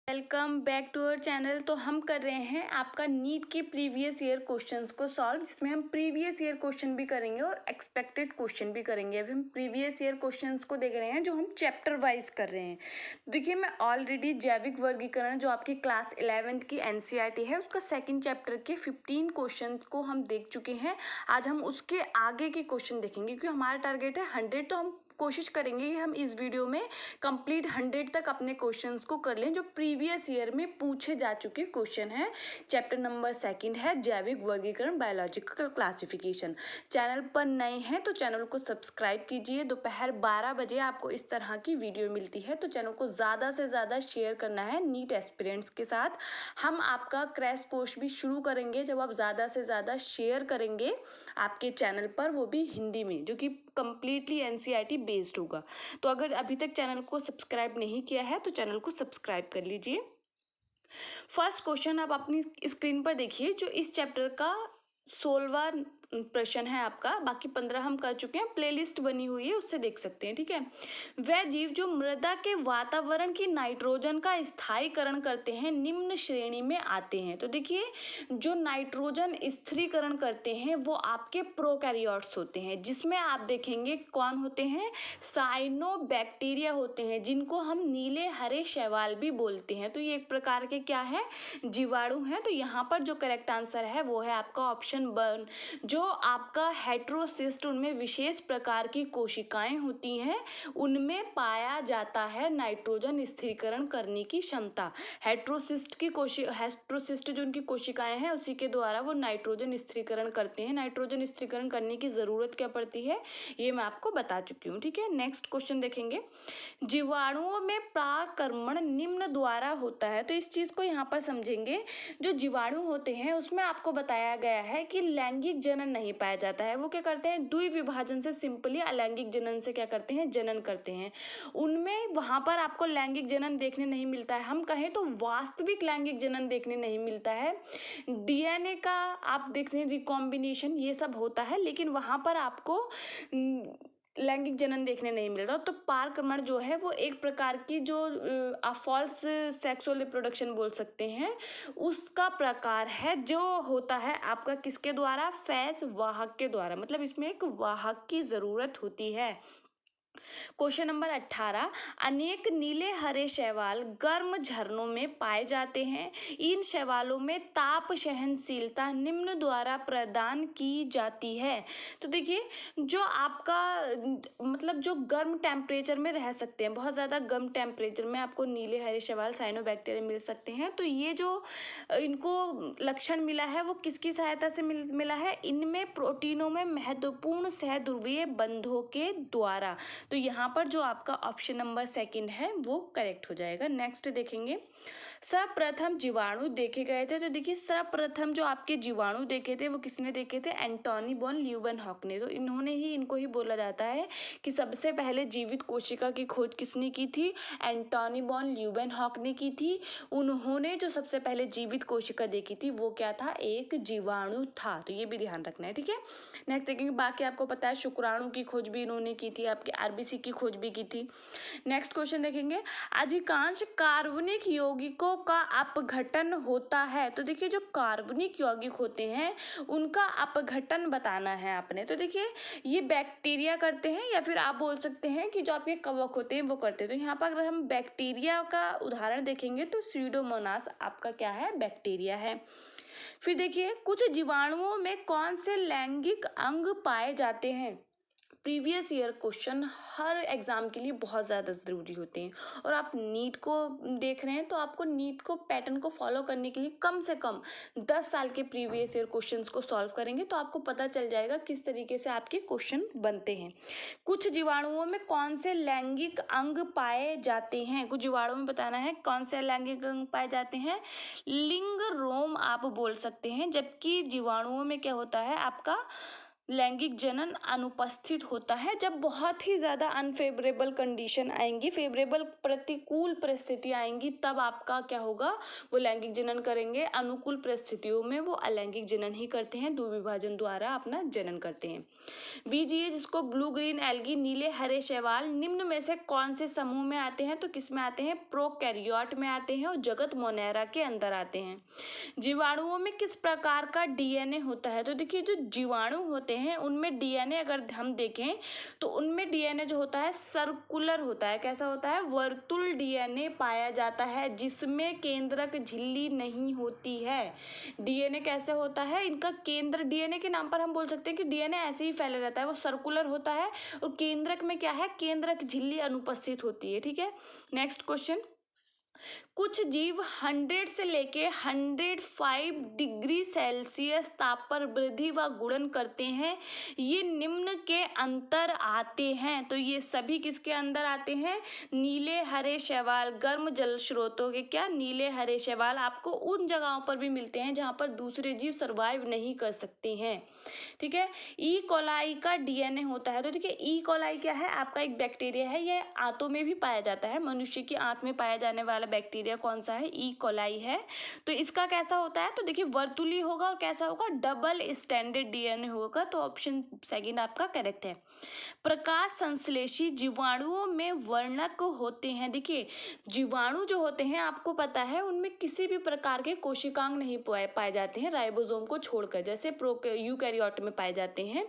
Welcome back to our channel. तो हम कर रहे हैं आपका नीट के प्रीवियस ईयर क्वेश्चंस को सॉल्व, जिसमें हम प्रीवियस ईयर क्वेश्चन भी करेंगे और एक्सपेक्टेड क्वेश्चन भी करेंगे। अभी हम प्रीवियस ईयर क्वेश्चंस को देख रहे हैं जो हम चैप्टर वाइज कर रहे हैं। देखिए, मैं ऑलरेडी जैविक वर्गीकरण जो आपकी क्लास 11th की एनसीईआरटी है उसका सेकेंड चैप्टर के 15 क्वेश्चन को हम देख चुके हैं। आज हम उसके आगे के क्वेश्चन देखेंगे क्योंकि हमारा टारगेट है 100। तो हम कोशिश करेंगे कि हम इस वीडियो में कंप्लीट 100 तक अपने क्वेश्चंस को कर लें जो प्रीवियस ईयर में पूछे जा चुके क्वेश्चन हैं। चैप्टर नंबर 2 है जैविक वर्गीकरण, बायोलॉजिकल क्लासिफिकेशन। चैनल पर नए हैं तो चैनल को सब्सक्राइब कीजिए। दोपहर 12 बजे आपको इस तरह की वीडियो मिलती है, तो चैनल को ज़्यादा से ज़्यादा शेयर करना है नीट एस्पिरेंट्स के साथ। हम आपका क्रैश कोर्स भी शुरू करेंगे जब आप ज़्यादा से ज़्यादा शेयर करेंगे आपके चैनल पर, वो भी हिंदी में, जो कि कंप्लीटली एनसीईआरटी बेस्ड होगा। तो अगर अभी तक चैनल को सब्सक्राइब नहीं किया है तो चैनल को सब्सक्राइब कर लीजिए। फर्स्ट क्वेश्चन आप अपनी स्क्रीन पर देखिए, जो इस चैप्टर का 16वां प्रश्न है आपका। बाकी 15 हम कर चुके हैं, प्लेलिस्ट बनी हुई है, उससे देख सकते हैं। ठीक है। वह जीव जो मृदा के वातावरण की नाइट्रोजन का स्थायीकरण करते हैं निम्न श्रेणी में आते हैं। तो देखिए, जो नाइट्रोजन स्थिरीकरण करते हैं वो आपके प्रोकैरियोट्स होते हैं, जिसमें आप देखेंगे कौन होते हैं, साइनोबैक्टीरिया होते हैं, जिनको हम नीले हरे शैवाल भी बोलते हैं। तो ये एक प्रकार के क्या है, जीवाणु हैं। तो यहाँ पर जो करेक्ट आंसर है वो है आपका ऑप्शन 1। जो आपका हेट्रोसिस्ट, उनमें विशेष प्रकार की कोशिकाएं होती हैं, उनमें पाया जाता है नाइट्रोजन स्थिरीकरण करने की क्षमता। हेट्रोसिस्ट जो उनकी कोशिकाएं हैं उसी के द्वारा वो नाइट्रोजन स्थिरीकरण करते हैं। नाइट्रोजन स्थिरीकरण करने की जरूरत क्या पड़ती है ये मैं आपको बता चुकी हूँ। ठीक है। नेक्स्ट क्वेश्चन देखेंगे, जीवाणुओं में परागकर्मण निम्न द्वारा होता है। तो इस चीज को यहाँ पर समझेंगे, जो जीवाणु होते हैं उसमें आपको बताया गया है कि लैंगिक जनन नहीं पाया जाता है। वो क्या करते हैं, द्विविभाजन से, सिंपली अलैंगिक जनन से क्या करते हैं, जनन करते हैं। उनमें वहां पर आपको लैंगिक जनन देखने नहीं मिलता है। हम कहें तो वास्तविक लैंगिक जनन देखने नहीं मिलता है। डीएनए का आप देखते हैं रिकॉम्बिनेशन, ये सब होता है, लेकिन वहां पर आपको लैंगिक जनन देखने नहीं मिलता। तो पारक्रमण जो है वो एक प्रकार की जो आप फॉल्स सेक्सुअल रिप्रोडक्शन बोल सकते हैं, उसका प्रकार है, जो होता है आपका किसके द्वारा, फैज वाहक के द्वारा। मतलब इसमें एक वाहक की जरूरत होती है। क्वेश्चन नंबर 18, अनेक नीले हरे शैवाल गर्म झरनों में पाए जाते हैं। इन शैवालों में ताप सहनशीलता निम्न द्वारा प्रदान की जाती है। तो देखिए, जो आपका मतलब जो गर्म टेम्परेचर में रह सकते हैं, बहुत ज़्यादा गर्म टेम्परेचर में आपको नीले हरे शैवाल साइनोबैक्टीरिया मिल सकते हैं। तो ये जो इनको लक्षण मिला है वो किसकी सहायता से मिला है, इनमें प्रोटीनों में महत्वपूर्ण सहध्रुवीय बंधों के द्वारा। तो यहाँ पर जो आपका ऑप्शन नंबर 2 है वो करेक्ट हो जाएगा। नेक्स्ट देखेंगे, सर्वप्रथम जीवाणु देखे गए थे। तो देखिए, सर्वप्रथम जो आपके जीवाणु देखे थे वो किसने देखे थे, एंटोनी वॉन ल्यूवेनहॉक ने। तो इनको ही बोला जाता है कि सबसे पहले जीवित कोशिका की खोज किसने की थी, एंटोनी वॉन ल्यूवेनहॉक ने की थी। उन्होंने जो सबसे पहले जीवित कोशिका देखी थी वो क्या था, एक जीवाणु था। तो ये भी ध्यान रखना है। ठीक है। नेक्स्ट देखेंगे, बाकी आपको पता है शुक्राणु की खोज भी इन्होंने की थी, आपके आरबीसी की खोज भी की थी। नेक्स्ट क्वेश्चन देखेंगे, अधिकांश कार्बनिक यौगिकों का अपघटन होता है। तो देखिए, जो कार्बनिक यौगिक होते हैं उनका अपघटन बताना है आपने। तो देखिए, ये बैक्टीरिया करते हैं, या फिर आप बोल सकते हैं कि जो आपके कवक होते हैं वो करते हैं। तो यहाँ पर अगर हम बैक्टीरिया का उदाहरण देखेंगे तो स्यूडोमोनास आपका क्या है, बैक्टीरिया है। फिर देखिए, कुछ जीवाणुओं में कौन से लैंगिक अंग पाए जाते हैं। प्रीवियस ईयर क्वेश्चन हर एग्जाम के लिए बहुत ज़्यादा ज़रूरी होते हैं, और आप नीट को देख रहे हैं तो आपको नीट को पैटर्न को फॉलो करने के लिए कम से कम 10 साल के प्रीवियस ईयर क्वेश्चंस को सॉल्व करेंगे तो आपको पता चल जाएगा किस तरीके से आपके क्वेश्चन बनते हैं। कुछ जीवाणुओं में कौन से लैंगिक अंग पाए जाते हैं, कुछ जीवाणुओं में बताना है कौन से लैंगिक अंग पाए जाते हैं, लिंग रोम आप बोल सकते हैं। जबकि जीवाणुओं में क्या होता है आपका लैंगिक जनन अनुपस्थित होता है जब बहुत ही ज़्यादा अनफेवरेबल कंडीशन आएंगी, फेवरेबल प्रतिकूल परिस्थिति आएंगी, तब आपका क्या होगा, वो लैंगिक जनन करेंगे। अनुकूल परिस्थितियों में वो अलैंगिक जनन ही करते हैं, द्विविभाजन द्वारा अपना जनन करते हैं। बीजीए जिसको ब्लू ग्रीन एल्गी, नीले हरे शैवाल, निम्न में से कौन से समूह में आते हैं, तो किस में आते हैं, प्रोकैरियोट में आते हैं और जगत मोनेरा के अंदर आते हैं। जीवाणुओं में किस प्रकार का डीएनए होता है, तो देखिए जो जीवाणु होते हैं उनमें डीएनए अगर हम देखें तो उनमें डीएनए जो होता है सर्कुलर होता है। कैसा होता है, वर्तुल डीएनए पाया जाता है जिसमें केंद्रक झिल्ली नहीं होती है। डीएनए कैसे होता है, इनका केंद्र, डीएनए के नाम पर हम बोल सकते हैं कि डीएनए ऐसे ही फैले रहता है, वो सर्कुलर होता है और केंद्रक में क्या है, केंद्रक झिल्ली अनुपस्थित होती है। ठीक है, नेक्स्ट क्वेश्चन। कुछ जीव 100 से लेके 105 डिग्री सेल्सियस ताप पर वृद्धि व गुणन करते हैं, ये निम्न के अंतर आते हैं। तो ये सभी किसके अंदर आते हैं, नीले हरे शैवाल, गर्म जल स्रोतों के क्या, नीले हरे शैवाल आपको उन जगहों पर भी मिलते हैं जहां पर दूसरे जीव सर्वाइव नहीं कर सकते हैं। ठीक है, ई कोलाई का डीएनए होता है। तो देखिए ई कोलाई क्या है, आपका एक बैक्टीरिया है, ये आंतों में भी पाया जाता है, मनुष्य की आंत में पाया जाने वाला बैक्टीरिया कौन सा है, ई कोलाई है। तो इसका कैसा होता है, तो देखिए वर्तुली होगा और कैसा होगा, डबल स्टैंडर्ड डीएनए होगा। तो ऑप्शन सेकंड आपका करेक्ट है। प्रकाश संश्लेषी जीवाणुओं में वर्णक होते हैं। देखिए जीवाणु जो होते हैं आपको पता है उनमें किसी भी प्रकार के कोशिकांग नहीं पाए जाते हैं, राइबोसोम को छोड़कर, जैसे यूकैरियोट में पाए जाते हैं।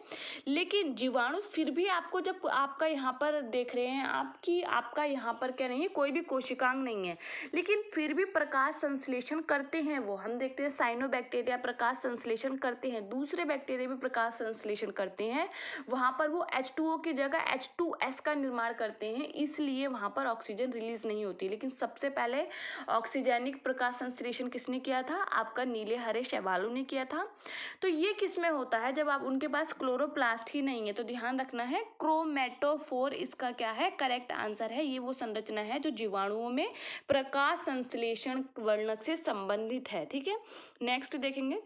लेकिन जीवाणु फिर भी आपको, जब आपका यहाँ पर देख रहे हैं आपका यहाँ पर क्या नहीं है, कोई भी कोशिकांग नहीं है, लेकिन फिर भी प्रकाश संश्लेषण करते हैं वो। हम देखते हैं साइनोबैक्टीरिया प्रकाश संश्लेषण करते हैं, दूसरे बैक्टीरिया भी प्रकाश संश्लेषण करते हैं, वहां पर वो H2O की जगह H2S का निर्माण करते हैं, इसलिए वहां पर ऑक्सीजन रिलीज नहीं होती। लेकिन सबसे पहले ऑक्सीजनिक प्रकाश संश्लेषण किसने किया था, आपका नीले हरे शैवालों ने किया था। तो ये किस में होता है, जब आप उनके पास क्लोरोप्लास्ट ही नहीं है, तो ध्यान रखना है क्रोमेटोफोर इसका क्या है, करेक्ट आंसर है। ये वो संरचना है जो जीवाणुओं में प्रकाश संश्लेषण वर्णक से संबंधित है। ठीक है, नेक्स्ट देखेंगे।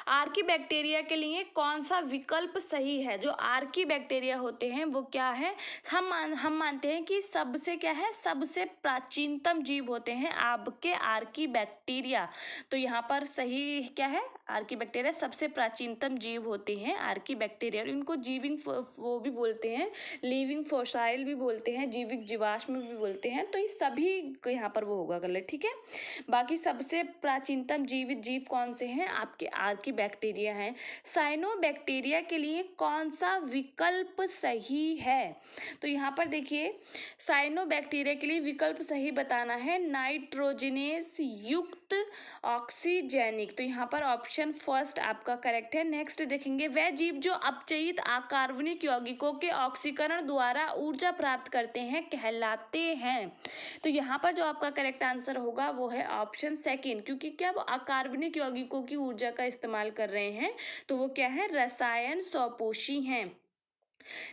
आर्की बैक्टीरिया के लिए कौन सा विकल्प सही है, जो आर्की बैक्टीरिया होते हैं वो क्या है, हम मानते हैं कि सबसे क्या है, सबसे प्राचीनतम जीव होते हैं आपके आर्की बैक्टीरिया। तो यहाँ पर सही क्या है, आर्की बैक्टीरिया सबसे प्राचीनतम जीव होते हैं आर्की बैक्टीरिया। इनको जीविंग वो भी बोलते हैं, लिविंग फोसाइल भी बोलते हैं, जीविक जीवाश्म भी बोलते हैं। तो ये सभी यहाँ पर वो होगा गलत। ठीक है, बाकी सबसे प्राचीनतम जीवित जीव कौन से हैं, आपके आर्की बैक्टीरिया हैं। साइनोबैक्टीरिया के लिए कौन सा विकल्प सही है, तो यहाँ पर देखिए साइनोबैक्टीरिया के लिए विकल्प सही बताना है, नाइट्रोजनेस युक्त ऑक्सीजेनिक। तो यहाँ पर ऑप्शन फर्स्ट आपका करेक्ट है। नेक्स्ट देखेंगे, वह जीव जो अपचयित अकार्बनिक यौगिकों के ऑक्सीकरण द्वारा ऊर्जा प्राप्त करते हैं कहलाते हैं। तो यहाँ पर जो आपका करेक्ट आंसर होगा वो है ऑप्शन सेकंड, क्योंकि क्या वो अकार्बनिक यौगिकों की ऊर्जा का इस्तेमाल कर रहे हैं, तो वो क्या है, रसायन स्वपोषी हैं।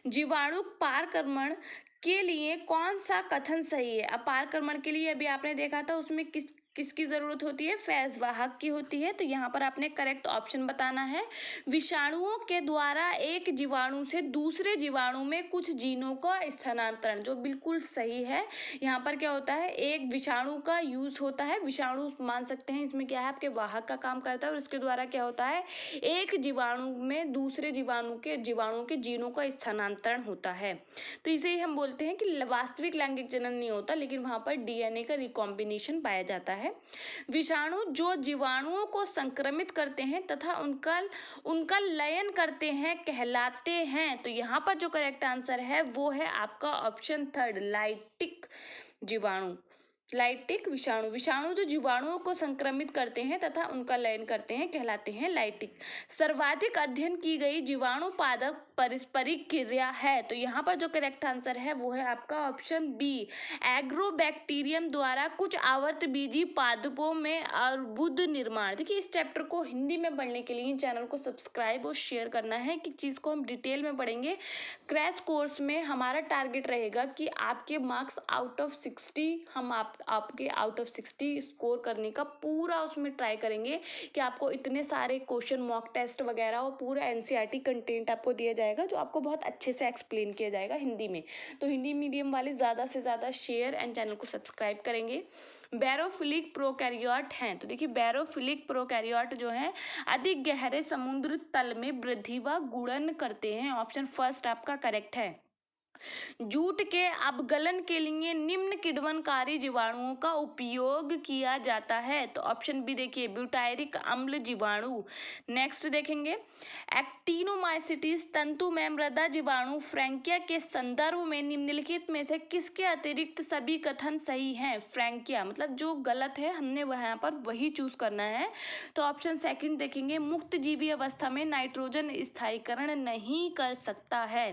जीवाणु पारगमन के लिए कौन सा कथन सही है, अब पारगमन के लिए अभी आपने देखा था उसमें किसकी जरूरत होती है, फैज वाहक की होती है। तो यहाँ पर आपने करेक्ट ऑप्शन बताना है, विषाणुओं के द्वारा एक जीवाणु से दूसरे जीवाणु में कुछ जीनों का स्थानांतरण, जो बिल्कुल सही है। यहाँ पर क्या होता है, एक विषाणु का यूज होता है, विषाणु मान सकते हैं इसमें क्या है, आपके वाहक का काम करता है और इसके द्वारा क्या होता है, एक जीवाणु में दूसरे जीवाणुओं के जीनों का स्थानांतरण होता है। तो इसे ही हम बोलते हैं कि वास्तविक लैंगिक जनन नहीं होता, लेकिन वहां पर डीएनए का रिकॉम्बिनेशन पाया जाता है। विषाणु जो जीवाणुओं को संक्रमित करते हैं तथा उनका लयन करते हैं कहलाते हैं। तो यहाँ पर जो करेक्ट आंसर है वो है आपका ऑप्शन थर्ड, लाइटिक जीवाणु, लाइटिक विषाणु जो जीवाणुओं को संक्रमित करते हैं तथा उनका लयन करते हैं कहलाते हैं लाइटिक। सर्वाधिक अध्ययन की गई जीवाणु पादप पारस्परिक क्रिया है, तो यहाँ पर जो करेक्ट आंसर है वो है आपका ऑप्शन बी, एग्रोबैक्टीरियम द्वारा कुछ आवर्तबीजी पादपों में अर्बुद निर्माण। देखिए इस चैप्टर को हिंदी में पढ़ने के लिए चैनल को सब्सक्राइब और शेयर करना है, कि चीज़ को हम डिटेल में पढ़ेंगे। क्रैश कोर्स में हमारा टारगेट रहेगा कि आपके मार्क्स आउट ऑफ 60 हम आपके आउट ऑफ 60 स्कोर करने का पूरा उसमें ट्राई करेंगे कि आपको इतने सारे क्वेश्चन, मॉक टेस्ट वगैरह और पूरा एनसीईआरटी कंटेंट आपको दिया जाएगा जो आपको बहुत अच्छे से एक्सप्लेन किया जाएगा हिंदी में। तो हिंदी मीडियम वाले ज़्यादा से ज़्यादा शेयर एंड चैनल को सब्सक्राइब करेंगे। बैरोफिलिक प्रोकैरियोट हैं, तो देखिए बैरोफिलिक प्रोकैरियोट जो है अधिक गहरे समुद्र तल में वृद्धि व गुणन करते हैं। ऑप्शन फर्स्ट आपका करेक्ट है। जूट के अपगलन के लिए निम्न किण्वनकारी जीवाणुओं का उपयोग किया जाता है। तो ऑप्शन बी देखिए ब्यूटायरिक अम्ल जीवाणु। नेक्स्ट देखेंगे एक्टिनोमाइसिटिस तंतु में मृदा जीवाणु फ्रैंकिया के संदर्भ में निम्नलिखित में से किसके अतिरिक्त सभी कथन सही हैं। फ्रैंकिया मतलब जो गलत है हमने वहाँ पर वही चूज करना है। तो ऑप्शन सेकंड देखेंगे मुक्त जीवी अवस्था में नाइट्रोजन स्थायीकरण नहीं कर सकता है।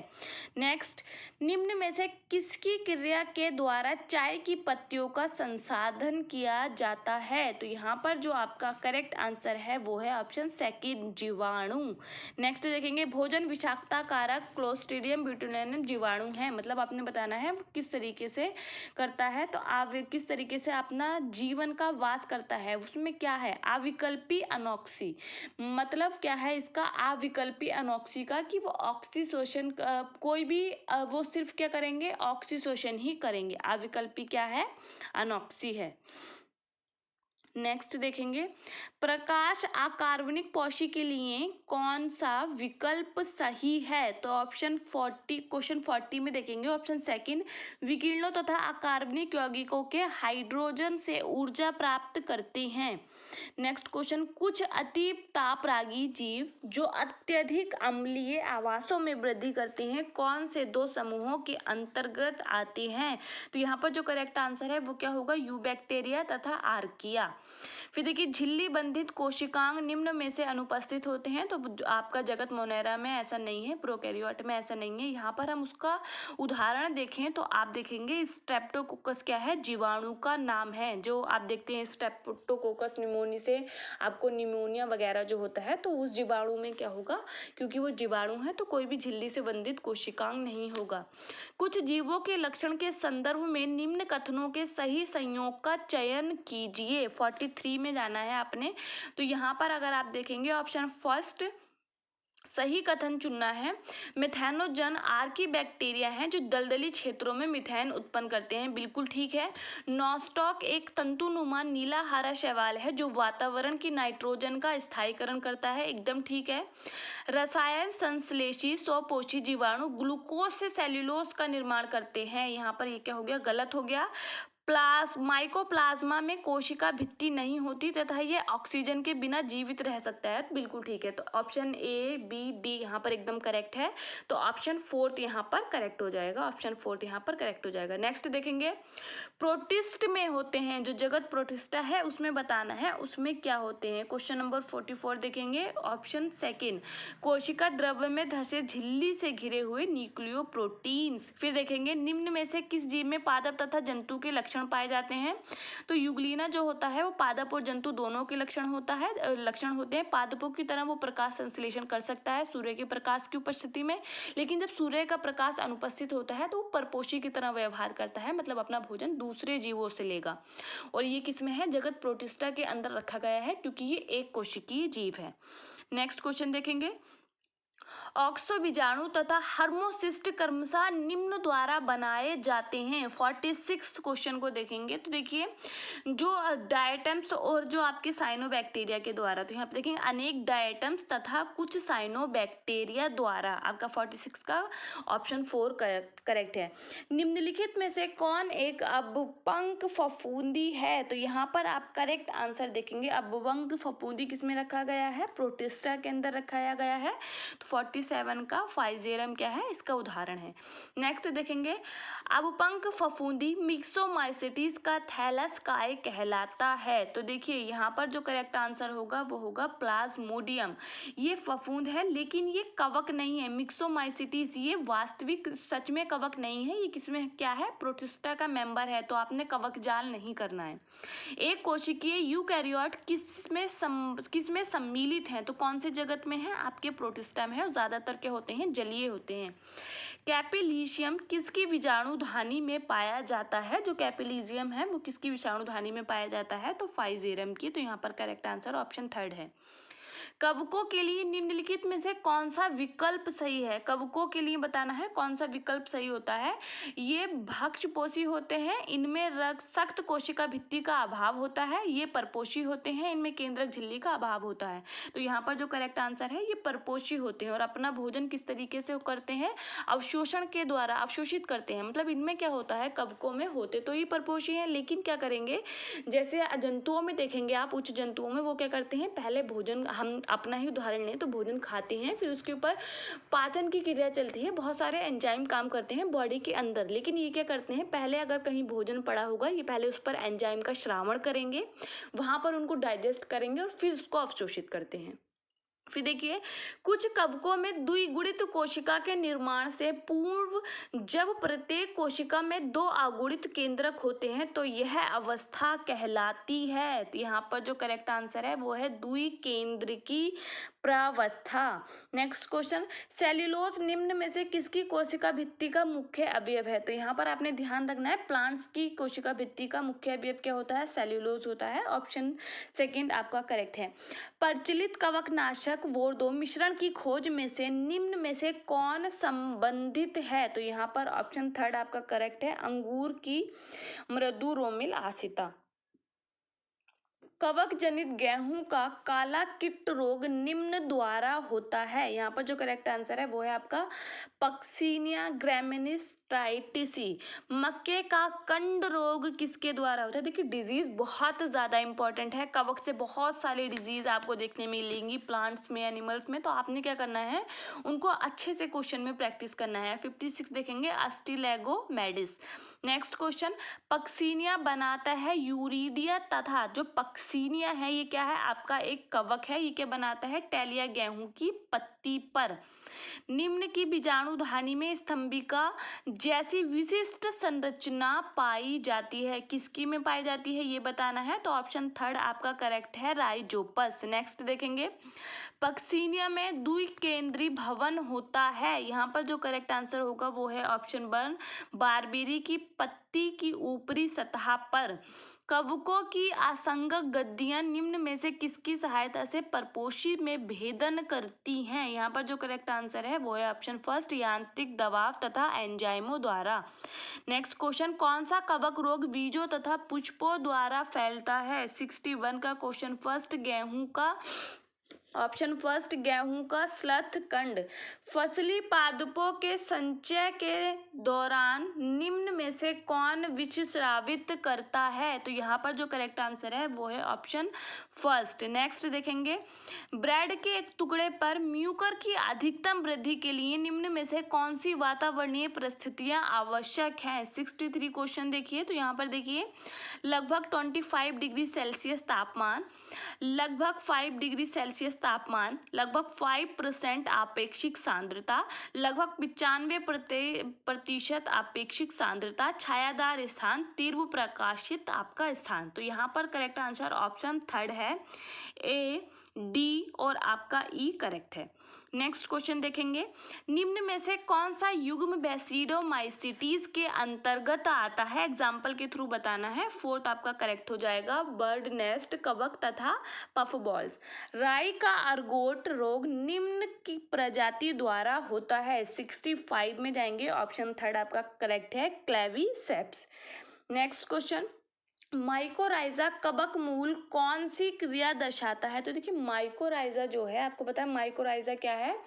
नेक्स्ट निम्न में से किसकी क्रिया के द्वारा चाय की पत्तियों का संसाधन किया जाता है। तो यहाँ पर जो आपका करेक्ट आंसर है वो है ऑप्शन सेकंड जीवाणु। नेक्स्ट देखेंगे भोजन विषाक्तता कारक क्लोस्ट्रीडियम ब्यूटानियम जीवाणु है, मतलब आपने बताना है वो किस तरीके से करता है। तो आप किस तरीके से अपना जीवन का वास करता है, उसमें क्या है अविकल्पी अनॉक्सी, मतलब क्या है इसका अविकल्पी अनॉक्सी का कि वो ऑक्सीशोषण कोई भी वो सिर्फ क्या करेंगे ऑक्सीशोषण ही करेंगे। अविकल्पी क्या है अनॉक्सी है। नेक्स्ट देखेंगे प्रकाश अकार्बनिक पोषी के लिए कौन सा विकल्प सही है। तो ऑप्शन 40 क्वेश्चन 40 में देखेंगे ऑप्शन सेकंड विकिरणों तथा अकार्बनिक यौगिकों के हाइड्रोजन से ऊर्जा प्राप्त करते हैं। नेक्स्ट क्वेश्चन कुछ अति तापरागी जीव जो अत्यधिक अम्लीय आवासों में वृद्धि करते हैं कौन से दो समूहों के अंतर्गत आते हैं। तो यहाँ पर जो करेक्ट आंसर है वो क्या होगा यूबैक्टीरिया तथा आर्किया। फिर देखिए झिल्ली बंधित कोशिकांग निम्न में से अनुपस्थित होते हैं। तो आपका जगत मोनेरा में ऐसा नहीं है, प्रोकैरियोट में ऐसा नहीं है। यहाँ पर हम उसका उदाहरण देखें तो आप देखेंगे स्ट्रेप्टोकोकस क्या है जीवाणु का नाम है। जो आप देखते हैं स्ट्रेप्टोकोकस निमोनिया से आपको निमोनिया वगैरह जो होता है तो उस जीवाणु में क्या होगा, क्योंकि वो जीवाणु है तो कोई भी झिल्ली से बंधित कोशिकांग नहीं होगा। कुछ जीवों के लक्षण के संदर्भ में निम्न कथनों के सही संयोग का चयन कीजिए। 43 में जाना है आपने। तो यहाँ पर अगर आप देखेंगे ऑप्शन फर्स्ट सही कथन चुनना है। मिथेनोजन आर्की बैक्टीरिया हैं जो दलदली क्षेत्रों में मिथेन उत्पन्न करते हैं, बिल्कुल ठीक है। नॉस्टॉक एक तंतुनुमा नीला हरा शैवाल है जो वातावरण की नाइट्रोजन का स्थायीकरण करता है, एकदम ठीक है। रसायन संश्लेषी स्वपोषी जीवाणु ग्लूकोज से सेल्यूलोज का निर्माण करते हैं, यहाँ पर ये क्या हो गया गलत हो गया। माइकोप्लाज्मा में कोशिका भित्ति नहीं होती तथा ये ऑक्सीजन के बिना जीवित रह सकता है, बिल्कुल ठीक है। तो ऑप्शन ए बी डी यहाँ पर एकदम करेक्ट है। तो ऑप्शन फोर्थ यहाँ पर करेक्ट हो जाएगा, ऑप्शन फोर्थ यहाँ पर करेक्ट हो जाएगा। नेक्स्ट देखेंगे प्रोटिस्ट में होते हैं, जो जगत प्रोटिस्टा है उसमें बताना है उसमें क्या होते हैं। क्वेश्चन नंबर 44 देखेंगे ऑप्शन सेकेंड कोशिका द्रव्य में धसे झिल्ली से घिरे हुए न्यूक्लियो प्रोटीन्स। फिर देखेंगे निम्न में से किस जीव में पादप तथा जंतु के लक्षण पाए जाते हैं। तो युग्लिना जो होता है वो पादप और जंतु दोनों के लक्षण होते हैं। पादपों की तरह वो प्रकाश संश्लेषण कर सकता है सूर्य के प्रकाश की उपस्थिति में, लेकिन जब सूर्य का प्रकाश अनुपस्थित होता है तो वो परपोषी की तरह व्यवहार करता है, मतलब अपना भोजन दूसरे जीवों से लेगा। और ये किसमें है जगत प्रोटिस्टा के अंदर रखा गया है क्योंकि ये एक कोशिकीय जीव है। नेक्स्ट क्वेश्चन देखेंगे ऑक्सो बीजाणु तथा हर्मोसिस्ट क्रमशः निम्न द्वारा बनाए जाते हैं। 46 क्वेश्चन को देखेंगे तो देखिए जो डायटम्स और जो आपके साइनोबैक्टीरिया के द्वारा, तो यहाँ पे देखेंगे अनेक डायटम्स तथा कुछ साइनोबैक्टीरिया द्वारा। आपका 46 का ऑप्शन 4 करेक्ट है। निम्नलिखित में से कौन एक अपवंक फफूंदी है। तो यहाँ पर आप करेक्ट आंसर देखेंगे अपवंक फफूंदी किसमें रखा गया है प्रोटिस्टा के अंदर रखाया गया है। तो 47 का फाइजेरम क्या है इसका उदाहरण है। नेक्स्ट देखेंगे अपवंक फफूंदी मिक्सोमाइसिटिस का थैलस काय कहलाता है। तो देखिए यहाँ पर जो करेक्ट आंसर होगा वो होगा प्लाज्मोडियम। ये फफूंद है लेकिन ये कवक नहीं है। मिक्सोमाइसिटिस ये वास्तविक सच में कवक नहीं है, ये किसमें क्या है प्रोटिस्टा का मेंबर है, तो आपने कवक जाल नहीं करना है। एक कोशिकीय यूकैरियोट किसमें सम्मिलित है, तो कौन से जगत में है आपके प्रोटिस्टा में है, ज्यादा ज़्यादातर क्या होते हैं, जलीय होते हैं। कैपिलीशियम किसकी विषाणुधानी में पाया जाता है? जो कैपिलीशियम है वो किसकी विषाणुधानी में पाया जाता है? तो फाइजेरम की। तो यहाँ पर करेक्ट आंसर ऑप्शन 3 है। कवकों के लिए निम्नलिखित में से कौन सा विकल्प सही है? कवकों के लिए बताना है कौन सा विकल्प सही होता है। ये भक्षपोषी होते हैं, इनमें सख्त कोशिका भित्ति का अभाव होता है। ये परपोषी होते हैं, इनमें केंद्रक झिल्ली का अभाव होता है। तो यहाँ पर जो करेक्ट आंसर है ये परपोषी होते हैं। और अपना भोजन किस तरीके से करते हैं? अवशोषण के द्वारा अवशोषित करते हैं। मतलब इनमें क्या होता है, कवकों में होते तो ये परपोषी हैं, लेकिन क्या करेंगे, जैसे जंतुओं में देखेंगे आप, उच्च जंतुओं में वो क्या करते हैं, पहले भोजन, हम अपना ही उदाहरण लें तो भोजन खाते हैं, फिर उसके ऊपर पाचन की क्रिया चलती है, बहुत सारे एंजाइम काम करते हैं बॉडी के अंदर। लेकिन ये क्या करते हैं, पहले अगर कहीं भोजन पड़ा होगा, ये पहले उस पर एंजाइम का श्रावण करेंगे, वहां पर उनको डाइजेस्ट करेंगे और फिर उसको अवशोषित करते हैं। फिर देखिए, कुछ कवकों में द्विगुणित कोशिका के निर्माण से पूर्व जब प्रत्येक कोशिका में 2 अगुणित केंद्रक होते हैं तो यह अवस्था कहलाती है। तो यहाँ पर जो करेक्ट आंसर है वो है द्विकेंद्रिकी प्रावस्था। नेक्स्ट क्वेश्चन, सेल्यूलोज निम्न में से किसकी कोशिका भित्ति का मुख्य अवयव है? तो यहाँ पर आपने ध्यान रखना है, प्लांट्स की कोशिका भित्ति का मुख्य अवयव क्या होता है? सेल्यूलोज होता है। ऑप्शन 2 आपका करेक्ट है। प्रचलित कवकनाशक वो 2 मिश्रण की खोज में से निम्न में से कौन संबंधित है? तो यहाँ पर ऑप्शन 3 आपका करेक्ट है, अंगूर की मृदु रोमिल आसिता। कवक जनित गेहूं का काला कीट रोग निम्न द्वारा होता है। यहाँ पर जो करेक्ट आंसर है वो है आपका पक्सीनिया ग्रैमिनिस टाइटिसी। मक्के का कंड रोग किसके द्वारा होता है? देखिए, डिजीज बहुत ज़्यादा इंपॉर्टेंट है। कवक से बहुत सारी डिजीज आपको देखने मिलेंगी, प्लांट्स में, एनिमल्स में। तो आपने क्या करना है, उनको अच्छे से क्वेश्चन में प्रैक्टिस करना है। 56 देखेंगे, अस्टिलेगोमेडिस। नेक्स्ट क्वेश्चन, पक्सीनिया बनाता है यूरिडिया तथा जो पक्सीनिया है ये क्या है? आपका एक कवक है। ये क्या बनाता है? टेलिया गेहूं की पत्ती पर। निम्न की बीजाणुधानी में स्तंभिका जैसी विशिष्ट संरचना पाई जाती है। किसकी में पाई जाती है ये बताना है। तो ऑप्शन 3 आपका करेक्ट है, राइजोपस। नेक्स्ट देखेंगे, पक्सीनिया में द्विकेंद्री भवन होता है। यहाँ पर जो करेक्ट आंसर होगा वो है ऑप्शन 1, बारबेरी की पत्ती की ऊपरी सतह पर। कवकों की असंगत गद्दियां निम्न में से किसकी सहायता से परपोषी में भेदन करती हैं? यहाँ पर जो करेक्ट आंसर है वो है ऑप्शन 1, यांत्रिक दबाव तथा एंजाइमों द्वारा। नेक्स्ट क्वेश्चन, कौन सा कवक रोग बीजों तथा पुष्पों द्वारा फैलता है? 61 का क्वेश्चन, फर्स्ट गेहूं का ऑप्शन 1 गेहूं का स्लथ कंड फसली पादपों के संचय के दौरान निम्न में से कौन विषस्रावित करता है? तो यहाँ पर जो करेक्ट आंसर है वो है ऑप्शन 1। नेक्स्ट देखेंगे, ब्रेड के एक टुकड़े पर म्यूकर की अधिकतम वृद्धि के लिए निम्न में से कौन सी वातावरणीय परिस्थितियां आवश्यक हैं? 63 क्वेश्चन देखिए। तो यहाँ पर देखिए, लगभग 25 डिग्री सेल्सियस तापमान, लगभग 5 डिग्री सेल्सियस तापमान, लगभग 5% आपेक्षिक सांद्रता, लगभग 95% आपेक्षिक सांद्रता, छायादार स्थान, तीव्र प्रकाशित आपका स्थान। तो यहाँ पर करेक्ट आंसर ऑप्शन 3 है, ए, डी और आपका ई करेक्ट है। नेक्स्ट क्वेश्चन देखेंगे, निम्न में से कौन सा युग्म बेसिडोमाइसिटीज के अंतर्गत आता है? एग्जाम्पल के थ्रू बताना है। 4 आपका करेक्ट हो जाएगा, बर्ड नेस्ट, कवक तथा पफ बॉल्स। राई का अर्गोट रोग निम्न की प्रजाति द्वारा होता है। 65 में जाएंगे, ऑप्शन 3 आपका करेक्ट है, क्लेवीसेप्स। नेक्स्ट क्वेश्चन, माइकोराइजा कवक मूल कौन सी क्रिया दर्शाता है? तो देखिए, माइकोराइजा जो है, आपको पता है माइकोराइजा क्या है?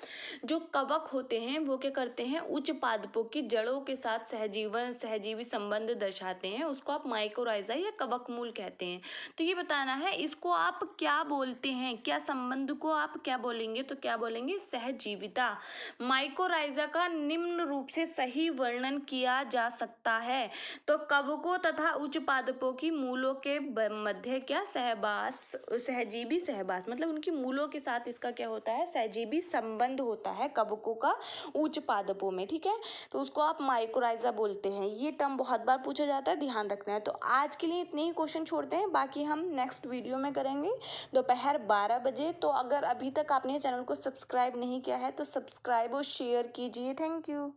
जो कवक होते हैं वो क्या करते हैं, उच्च पादपों की जड़ों के साथ सहजीवी संबंध दर्शाते हैं, उसको आप माइकोराइजा या कवक मूल कहते हैं। तो ये बताना है, इसको आप क्या बोलते हैं, क्या संबंध को आप क्या बोलेंगे? तो क्या बोलेंगे, सहजीविता। माइकोराइजा का निम्न रूप से सही वर्णन किया जा सकता है। तो कवकों तथा उच्च पादपों की मूलों के मध्य क्या सहबास, सहजीवी सहबास, मतलब उनकी मूलों के साथ इसका क्या होता है, सहजीवी संबंध होता है कवकों का उच्च पादपों में। ठीक है, तो उसको आप माइकोराइजा बोलते हैं। ये टर्म बहुत बार पूछा जाता है, ध्यान रखना है। तो आज के लिए इतने ही क्वेश्चन छोड़ते हैं, बाकी हम नेक्स्ट वीडियो में करेंगे दोपहर 12 बजे। तो अगर अभी तक आपने चैनल को सब्सक्राइब नहीं किया है तो सब्सक्राइब और शेयर कीजिए। Thank you.